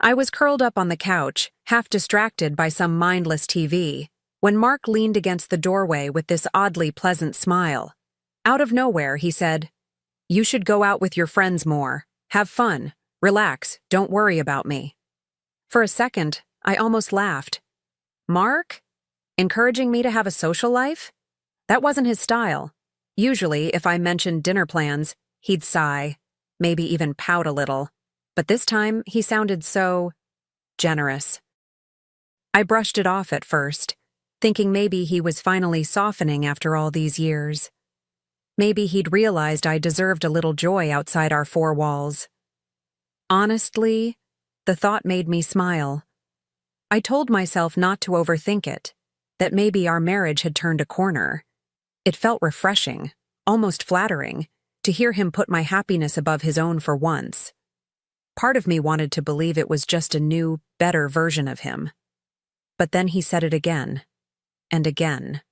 I was curled up on the couch, half distracted by some mindless TV, when Mark leaned against the doorway with this oddly pleasant smile. Out of nowhere, he said, "You should go out with your friends more. Have fun. Relax. Don't worry about me." For a second, I almost laughed. Mark? Encouraging me to have a social life? That wasn't his style. Usually, if I mentioned dinner plans, he'd sigh, maybe even pout a little. But this time, he sounded so generous. I brushed it off at first, thinking maybe he was finally softening after all these years. Maybe he'd realized I deserved a little joy outside our four walls. Honestly, the thought made me smile. I told myself not to overthink it, that maybe our marriage had turned a corner. It felt refreshing, almost flattering, to hear him put my happiness above his own for once. Part of me wanted to believe it was just a new, better version of him. But then he said it again, and again.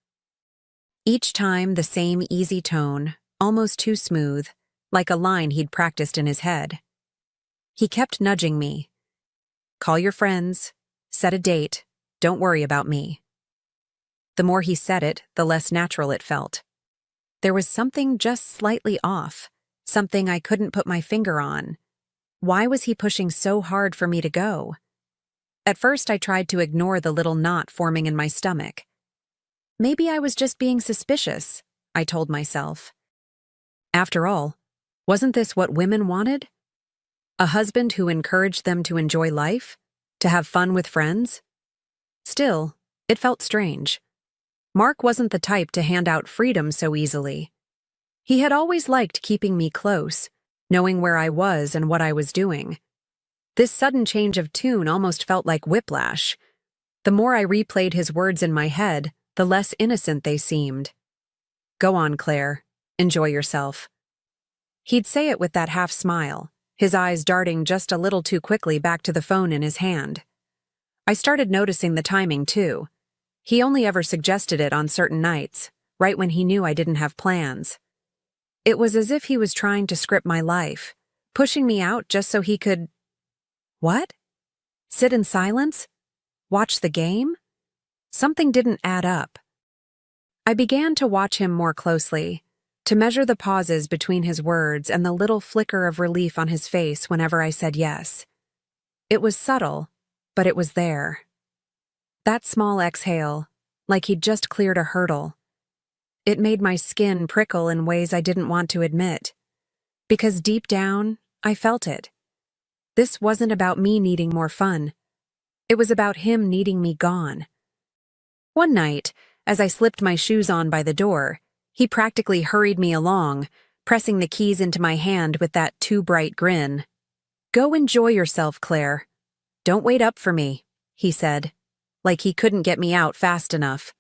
Each time the same easy tone, almost too smooth, like a line he'd practiced in his head. He kept nudging me. Call your friends, set a date, don't worry about me. The more he said it, the less natural it felt. There was something just slightly off, something I couldn't put my finger on. Why was he pushing so hard for me to go? At first I tried to ignore the little knot forming in my stomach. Maybe I was just being suspicious, I told myself. After all, wasn't this what women wanted? A husband who encouraged them to enjoy life? To have fun with friends? Still, it felt strange. Mark wasn't the type to hand out freedom so easily. He had always liked keeping me close, knowing where I was and what I was doing. This sudden change of tune almost felt like whiplash. The more I replayed his words in my head, the less innocent they seemed. Go on, Claire. Enjoy yourself. He'd say it with that half smile, his eyes darting just a little too quickly back to the phone in his hand. I started noticing the timing, too. He only ever suggested it on certain nights, right when he knew I didn't have plans. It was as if he was trying to script my life, pushing me out just so he could… What? Sit in silence? Watch the game? Something didn't add up. I began to watch him more closely, to measure the pauses between his words and the little flicker of relief on his face whenever I said yes. It was subtle, but it was there. That small exhale, like he'd just cleared a hurdle. It made my skin prickle in ways I didn't want to admit. Because deep down, I felt it. This wasn't about me needing more fun. It was about him needing me gone. One night, as I slipped my shoes on by the door, he practically hurried me along, pressing the keys into my hand with that too bright grin. Go enjoy yourself, Claire. Don't wait up for me, he said, like he couldn't get me out fast enough.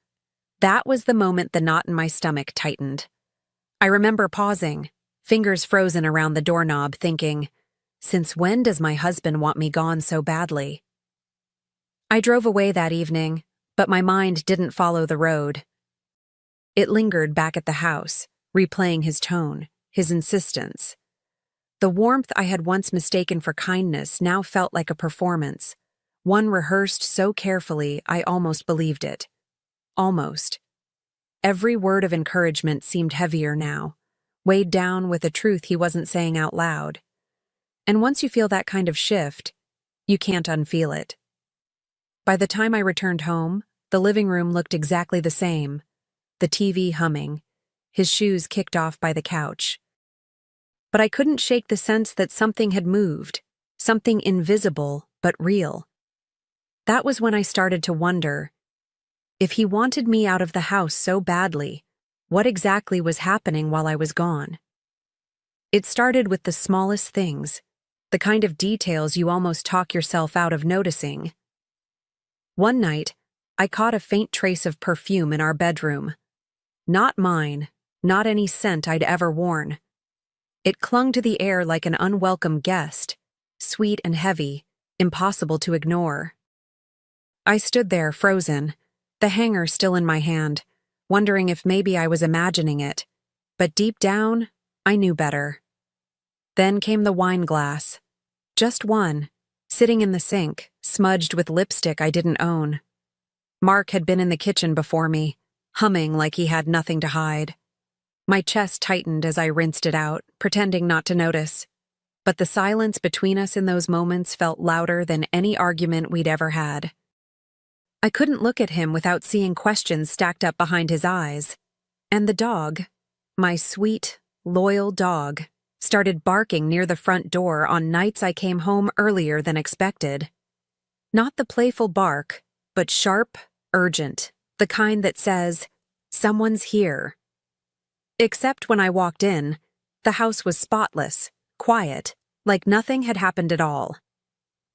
That was the moment the knot in my stomach tightened. I remember pausing, fingers frozen around the doorknob, thinking, since when does my husband want me gone so badly? I drove away that evening, but my mind didn't follow the road. It lingered back at the house, replaying his tone, his insistence. The warmth I had once mistaken for kindness now felt like a performance, one rehearsed so carefully I almost believed it. Almost. Every word of encouragement seemed heavier now, weighed down with a truth he wasn't saying out loud. And once you feel that kind of shift, you can't unfeel it. By the time I returned home, the living room looked exactly the same, the TV humming, his shoes kicked off by the couch. But I couldn't shake the sense that something had moved, something invisible but real. That was when I started to wonder, if he wanted me out of the house so badly, what exactly was happening while I was gone? It started with the smallest things, the kind of details you almost talk yourself out of noticing. One night, I caught a faint trace of perfume in our bedroom. Not mine, not any scent I'd ever worn. It clung to the air like an unwelcome guest, sweet and heavy, impossible to ignore. I stood there, frozen, the hanger still in my hand, wondering if maybe I was imagining it, but deep down, I knew better. Then came the wine glass. Just one, sitting in the sink, smudged with lipstick I didn't own. Mark had been in the kitchen before me, humming like he had nothing to hide. My chest tightened as I rinsed it out, pretending not to notice. But the silence between us in those moments felt louder than any argument we'd ever had. I couldn't look at him without seeing questions stacked up behind his eyes. And the dog, my sweet, loyal dog, started barking near the front door on nights I came home earlier than expected. Not the playful bark, but sharp, urgent, the kind that says, "Someone's here." Except when I walked in, the house was spotless, quiet, like nothing had happened at all.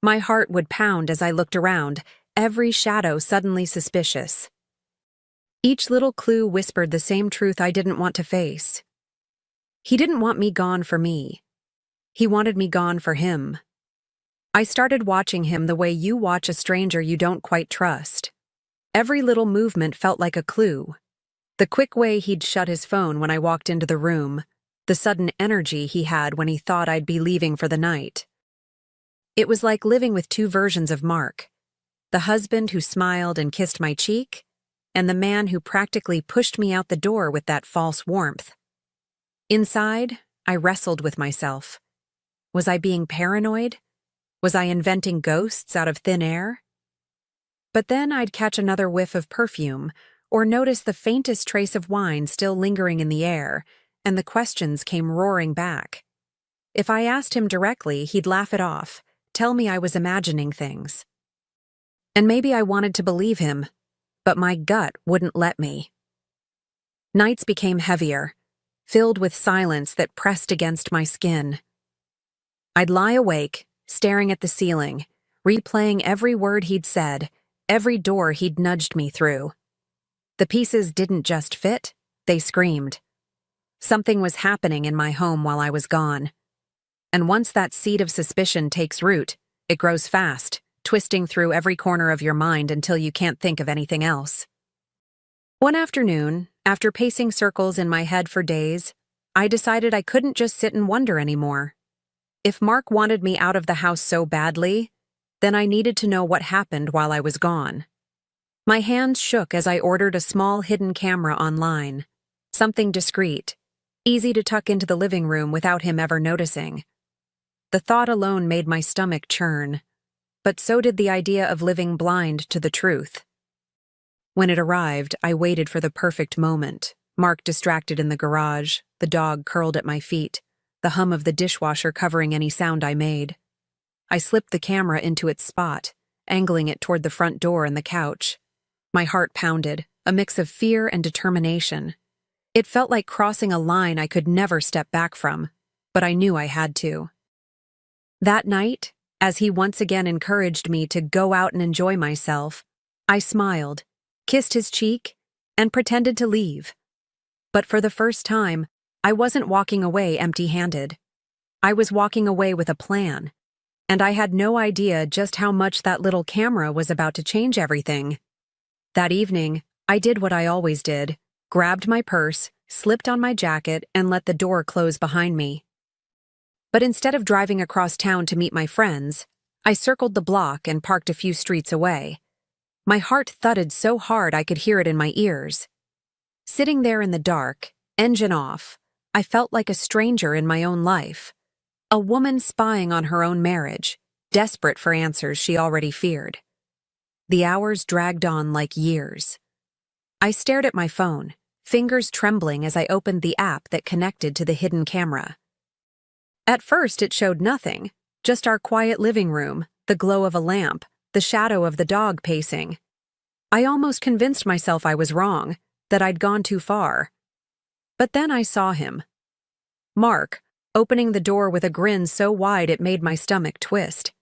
My heart would pound as I looked around, every shadow suddenly suspicious. Each little clue whispered the same truth I didn't want to face. He didn't want me gone for me. He wanted me gone for him. I started watching him the way you watch a stranger you don't quite trust. Every little movement felt like a clue. The quick way he'd shut his phone when I walked into the room, the sudden energy he had when he thought I'd be leaving for the night. It was like living with two versions of Mark, the husband who smiled and kissed my cheek, and the man who practically pushed me out the door with that false warmth. Inside, I wrestled with myself. Was I being paranoid? Was I inventing ghosts out of thin air? But then I'd catch another whiff of perfume, or notice the faintest trace of wine still lingering in the air, and the questions came roaring back. If I asked him directly, he'd laugh it off, tell me I was imagining things. And maybe I wanted to believe him, but my gut wouldn't let me. Nights became heavier, filled with silence that pressed against my skin. I'd lie awake, staring at the ceiling, replaying every word he'd said, every door he'd nudged me through. The pieces didn't just fit, they screamed. Something was happening in my home while I was gone. And once that seed of suspicion takes root, it grows fast, twisting through every corner of your mind until you can't think of anything else. One afternoon, after pacing circles in my head for days, I decided I couldn't just sit and wonder anymore. If Mark wanted me out of the house so badly, then I needed to know what happened while I was gone. My hands shook as I ordered a small hidden camera online, something discreet, easy to tuck into the living room without him ever noticing. The thought alone made my stomach churn, but so did the idea of living blind to the truth. When it arrived, I waited for the perfect moment, Mark distracted in the garage, the dog curled at my feet, the hum of the dishwasher covering any sound I made. I slipped the camera into its spot, angling it toward the front door and the couch. My heart pounded, a mix of fear and determination. It felt like crossing a line I could never step back from, but I knew I had to. That night, as he once again encouraged me to go out and enjoy myself, I smiled, kissed his cheek, and pretended to leave. But for the first time, I wasn't walking away empty-handed. I was walking away with a plan, and I had no idea just how much that little camera was about to change everything. That evening, I did what I always did, grabbed my purse, slipped on my jacket, and let the door close behind me. But instead of driving across town to meet my friends, I circled the block and parked a few streets away. My heart thudded so hard I could hear it in my ears. Sitting there in the dark, engine off, I felt like a stranger in my own life. A woman spying on her own marriage, desperate for answers she already feared. The hours dragged on like years. I stared at my phone, fingers trembling as I opened the app that connected to the hidden camera. At first it showed nothing, just our quiet living room, the glow of a lamp, the shadow of the dog pacing. I almost convinced myself I was wrong, that I'd gone too far. But then I saw him. Mark, opening the door with a grin so wide it made my stomach twist.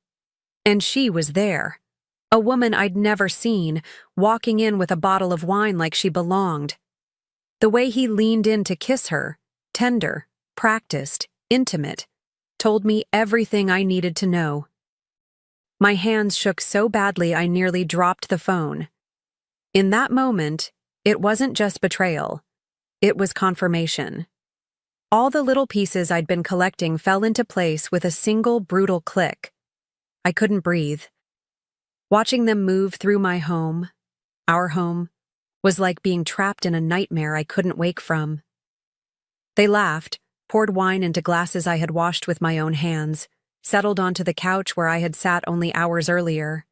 And she was there. A woman I'd never seen, walking in with a bottle of wine like she belonged. The way he leaned in to kiss her, tender, practiced, intimate, told me everything I needed to know. My hands shook so badly I nearly dropped the phone. In that moment, it wasn't just betrayal. It was confirmation. All the little pieces I'd been collecting fell into place with a single brutal click. I couldn't breathe. Watching them move through our home, was like being trapped in a nightmare I couldn't wake from. They laughed, poured wine into glasses I had washed with my own hands, settled onto the couch where I had sat only hours earlier.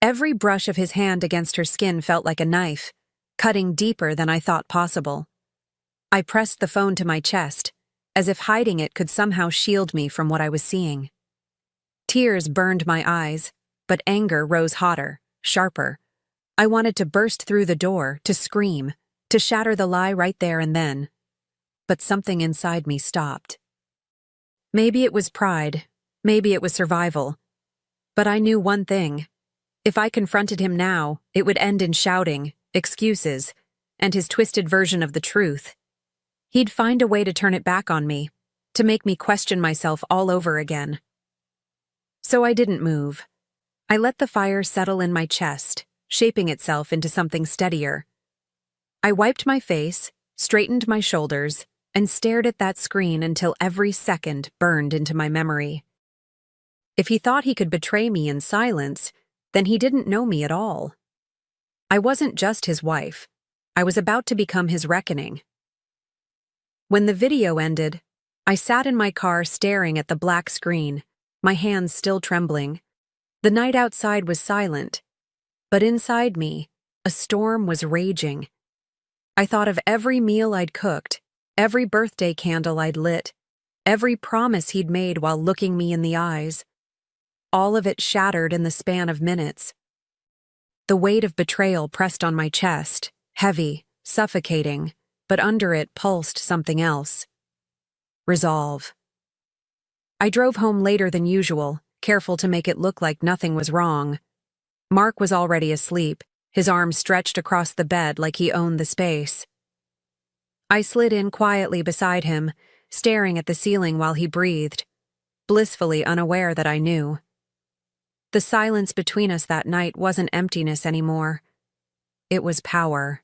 Every brush of his hand against her skin felt like a knife, cutting deeper than I thought possible. I pressed the phone to my chest, as if hiding it could somehow shield me from what I was seeing. Tears burned my eyes, but anger rose hotter, sharper. I wanted to burst through the door, to scream, to shatter the lie right there and then. But something inside me stopped. Maybe it was pride, maybe it was survival. But I knew one thing. If I confronted him now, it would end in shouting, excuses, and his twisted version of the truth. He'd find a way to turn it back on me, to make me question myself all over again. So I didn't move. I let the fire settle in my chest, shaping itself into something steadier. I wiped my face, straightened my shoulders, and stared at that screen until every second burned into my memory. If he thought he could betray me in silence, then he didn't know me at all. I wasn't just his wife. I was about to become his reckoning. When the video ended, I sat in my car staring at the black screen, my hands still trembling. The night outside was silent, but inside me, a storm was raging. I thought of every meal I'd cooked, every birthday candle I'd lit, every promise he'd made while looking me in the eyes. All of it shattered in the span of minutes. The weight of betrayal pressed on my chest, heavy, suffocating, but under it pulsed something else. Resolve. I drove home later than usual, careful to make it look like nothing was wrong. Mark was already asleep, his arms stretched across the bed like he owned the space. I slid in quietly beside him, staring at the ceiling while he breathed, blissfully unaware that I knew. The silence between us that night wasn't emptiness anymore. It was power.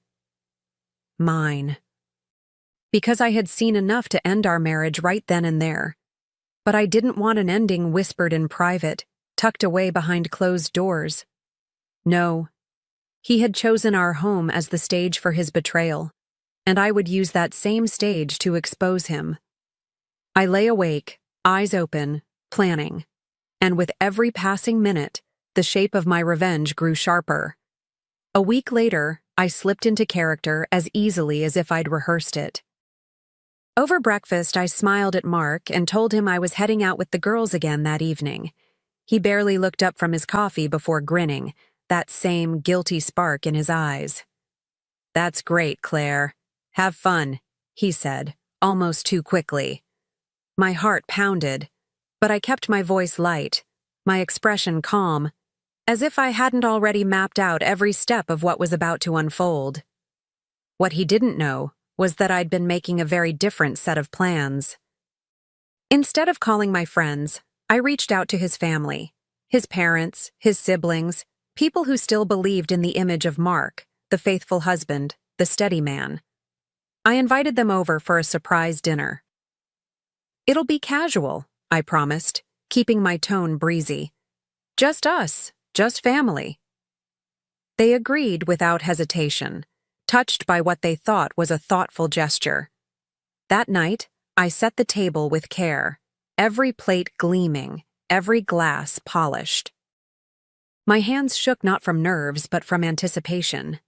Mine. Because I had seen enough to end our marriage right then and there. But I didn't want an ending whispered in private, tucked away behind closed doors. No. He had chosen our home as the stage for his betrayal, and I would use that same stage to expose him. I lay awake, eyes open, planning. And with every passing minute, the shape of my revenge grew sharper. A week later, I slipped into character as easily as if I'd rehearsed it. Over breakfast, I smiled at Mark and told him I was heading out with the girls again that evening. He barely looked up from his coffee before grinning, that same guilty spark in his eyes. "That's great, Claire. Have fun," he said, almost too quickly. My heart pounded, but I kept my voice light, my expression calm, as if I hadn't already mapped out every step of what was about to unfold. What he didn't know was that I'd been making a very different set of plans. Instead of calling my friends, I reached out to his family, his parents, his siblings, people who still believed in the image of Mark, the faithful husband, the steady man. I invited them over for a surprise dinner. "It'll be casual," I promised, keeping my tone breezy. "Just us, just family." They agreed without hesitation, touched by what they thought was a thoughtful gesture. That night, I set the table with care, every plate gleaming, every glass polished. My hands shook not from nerves but from anticipation.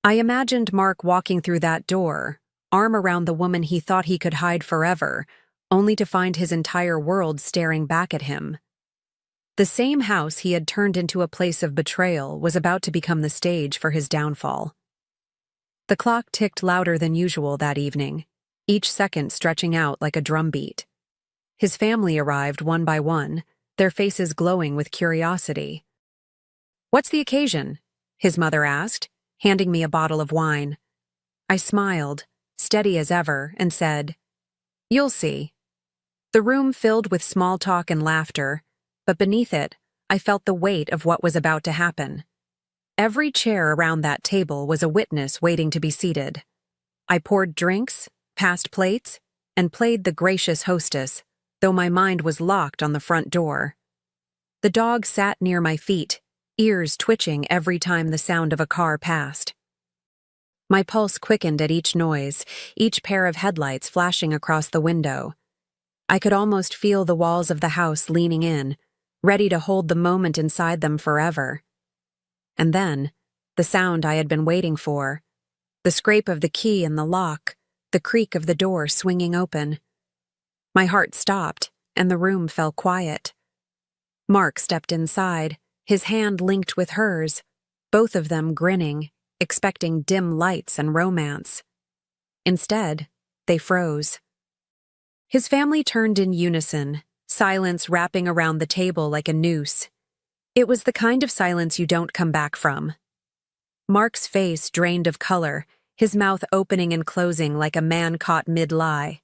I imagined Mark walking through that door, arm around the woman he thought he could hide forever, only to find his entire world staring back at him. The same house he had turned into a place of betrayal was about to become the stage for his downfall. The clock ticked louder than usual that evening, each second stretching out like a drumbeat. His family arrived one by one, their faces glowing with curiosity. "What's the occasion?" his mother asked, handing me a bottle of wine. I smiled, steady as ever, and said, "You'll see." The room filled with small talk and laughter, but beneath it, I felt the weight of what was about to happen. Every chair around that table was a witness waiting to be seated. I poured drinks, passed plates, and played the gracious hostess, though my mind was locked on the front door. The dog sat near my feet, ears twitching every time the sound of a car passed. My pulse quickened at each noise, each pair of headlights flashing across the window. I could almost feel the walls of the house leaning in, ready to hold the moment inside them forever. And then, the sound I had been waiting for, the scrape of the key in the lock, the creak of the door swinging open. My heart stopped, and the room fell quiet. Mark stepped inside, his hand linked with hers, both of them grinning, expecting dim lights and romance. Instead, they froze. His family turned in unison, silence wrapping around the table like a noose. It was the kind of silence you don't come back from. Mark's face drained of color, his mouth opening and closing like a man caught mid-lie.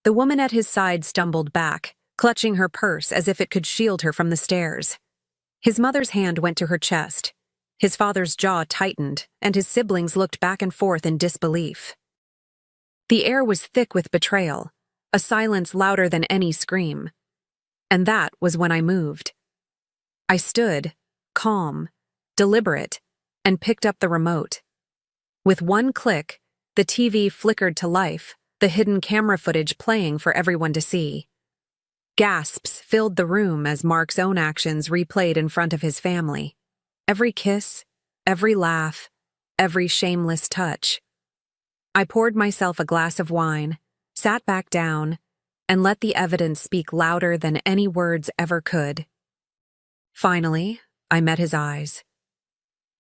The woman at his side stumbled back, clutching her purse as if it could shield her from the stares. His mother's hand went to her chest. His father's jaw tightened, and his siblings looked back and forth in disbelief. The air was thick with betrayal, a silence louder than any scream. And that was when I moved. I stood, calm, deliberate, and picked up the remote. With one click, the TV flickered to life, the hidden camera footage playing for everyone to see. Gasps filled the room as Mark's own actions replayed in front of his family. Every kiss, every laugh, every shameless touch. I poured myself a glass of wine, sat back down, and let the evidence speak louder than any words ever could. Finally, I met his eyes.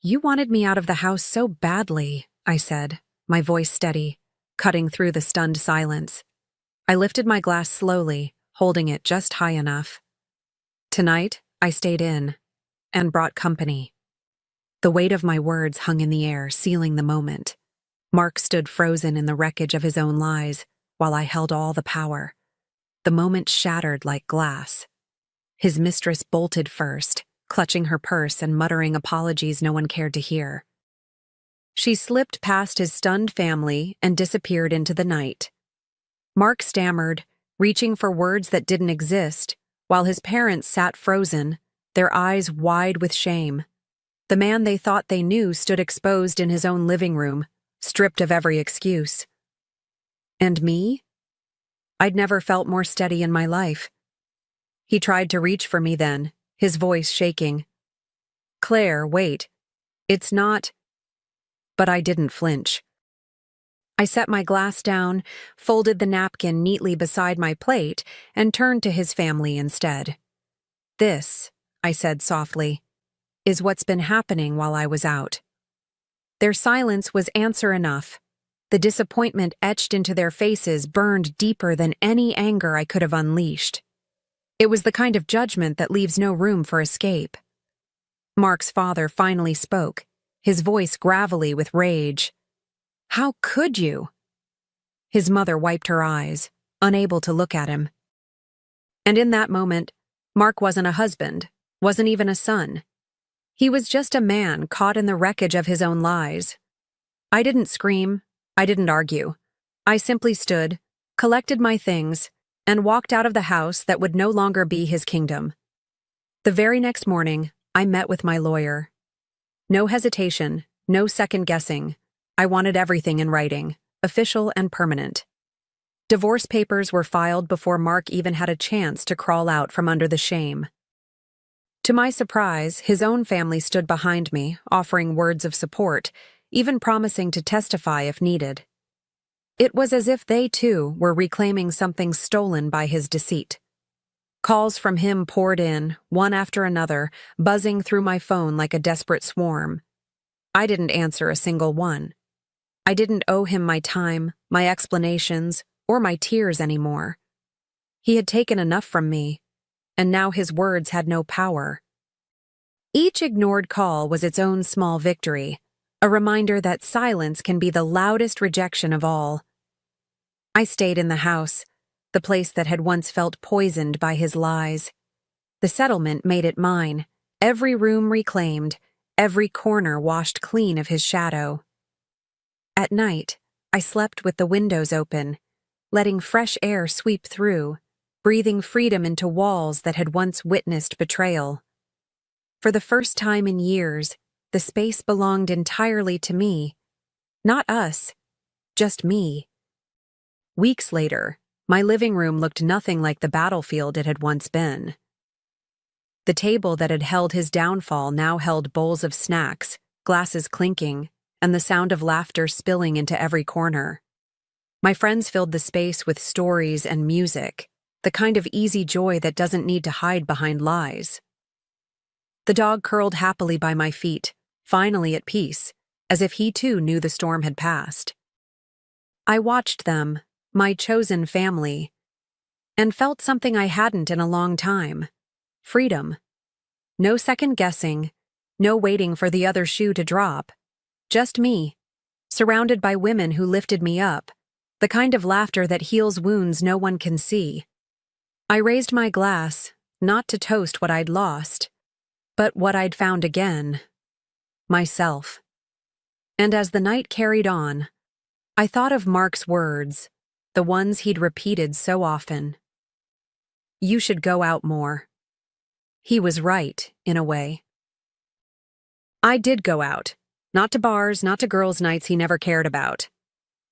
"You wanted me out of the house so badly," I said, my voice steady, cutting through the stunned silence. I lifted my glass slowly, holding it just high enough. Tonight, I stayed in, and brought company. The weight of my words hung in the air, sealing the moment. Mark stood frozen in the wreckage of his own lies, while I held all the power. The moment shattered like glass. His mistress bolted first, clutching her purse and muttering apologies no one cared to hear. She slipped past his stunned family and disappeared into the night. Mark stammered, reaching for words that didn't exist, while his parents sat frozen, their eyes wide with shame. The man they thought they knew stood exposed in his own living room, stripped of every excuse. And me? I'd never felt more steady in my life. He tried to reach for me then, his voice shaking. "Claire, wait. It's not..." But I didn't flinch. I set my glass down, folded the napkin neatly beside my plate, and turned to his family instead. "This," I said softly, "is what's been happening while I was out." Their silence was answer enough. The disappointment etched into their faces burned deeper than any anger I could have unleashed. It was the kind of judgment that leaves no room for escape. Mark's father finally spoke, his voice gravelly with rage. "How could you?" His mother wiped her eyes, unable to look at him. And in that moment, Mark wasn't a husband, wasn't even a son. He was just a man caught in the wreckage of his own lies. I didn't scream, I didn't argue. I simply stood, collected my things, and walked out of the house that would no longer be his kingdom. The very next morning, I met with my lawyer. No hesitation, no second guessing. I wanted everything in writing, official and permanent. Divorce papers were filed before Mark even had a chance to crawl out from under the shame. To my surprise, his own family stood behind me, offering words of support, even promising to testify if needed. It was as if they, too, were reclaiming something stolen by his deceit. Calls from him poured in, one after another, buzzing through my phone like a desperate swarm. I didn't answer a single one. I didn't owe him my time, my explanations, or my tears anymore. He had taken enough from me, and now his words had no power. Each ignored call was its own small victory, a reminder that silence can be the loudest rejection of all. I stayed in the house, the place that had once felt poisoned by his lies. The settlement made it mine, every room reclaimed, every corner washed clean of his shadow. At night, I slept with the windows open, letting fresh air sweep through, breathing freedom into walls that had once witnessed betrayal. For the first time in years, the space belonged entirely to me. Not us, just me. Weeks later, my living room looked nothing like the battlefield it had once been. The table that had held his downfall now held bowls of snacks, glasses clinking, and the sound of laughter spilling into every corner. My friends filled the space with stories and music, the kind of easy joy that doesn't need to hide behind lies. The dog curled happily by my feet, finally at peace, as if he too knew the storm had passed. I watched them, my chosen family, and felt something I hadn't in a long time: freedom. No second guessing, no waiting for the other shoe to drop. Just me, surrounded by women who lifted me up, the kind of laughter that heals wounds no one can see. I raised my glass, not to toast what I'd lost, but what I'd found again: myself. And as the night carried on, I thought of Mark's words, the ones he'd repeated so often. You should go out more. He was right, in a way. I did go out. Not to bars, not to girls' nights he never cared about.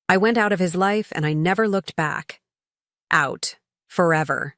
I went out of his life and I never looked back. Out. Forever.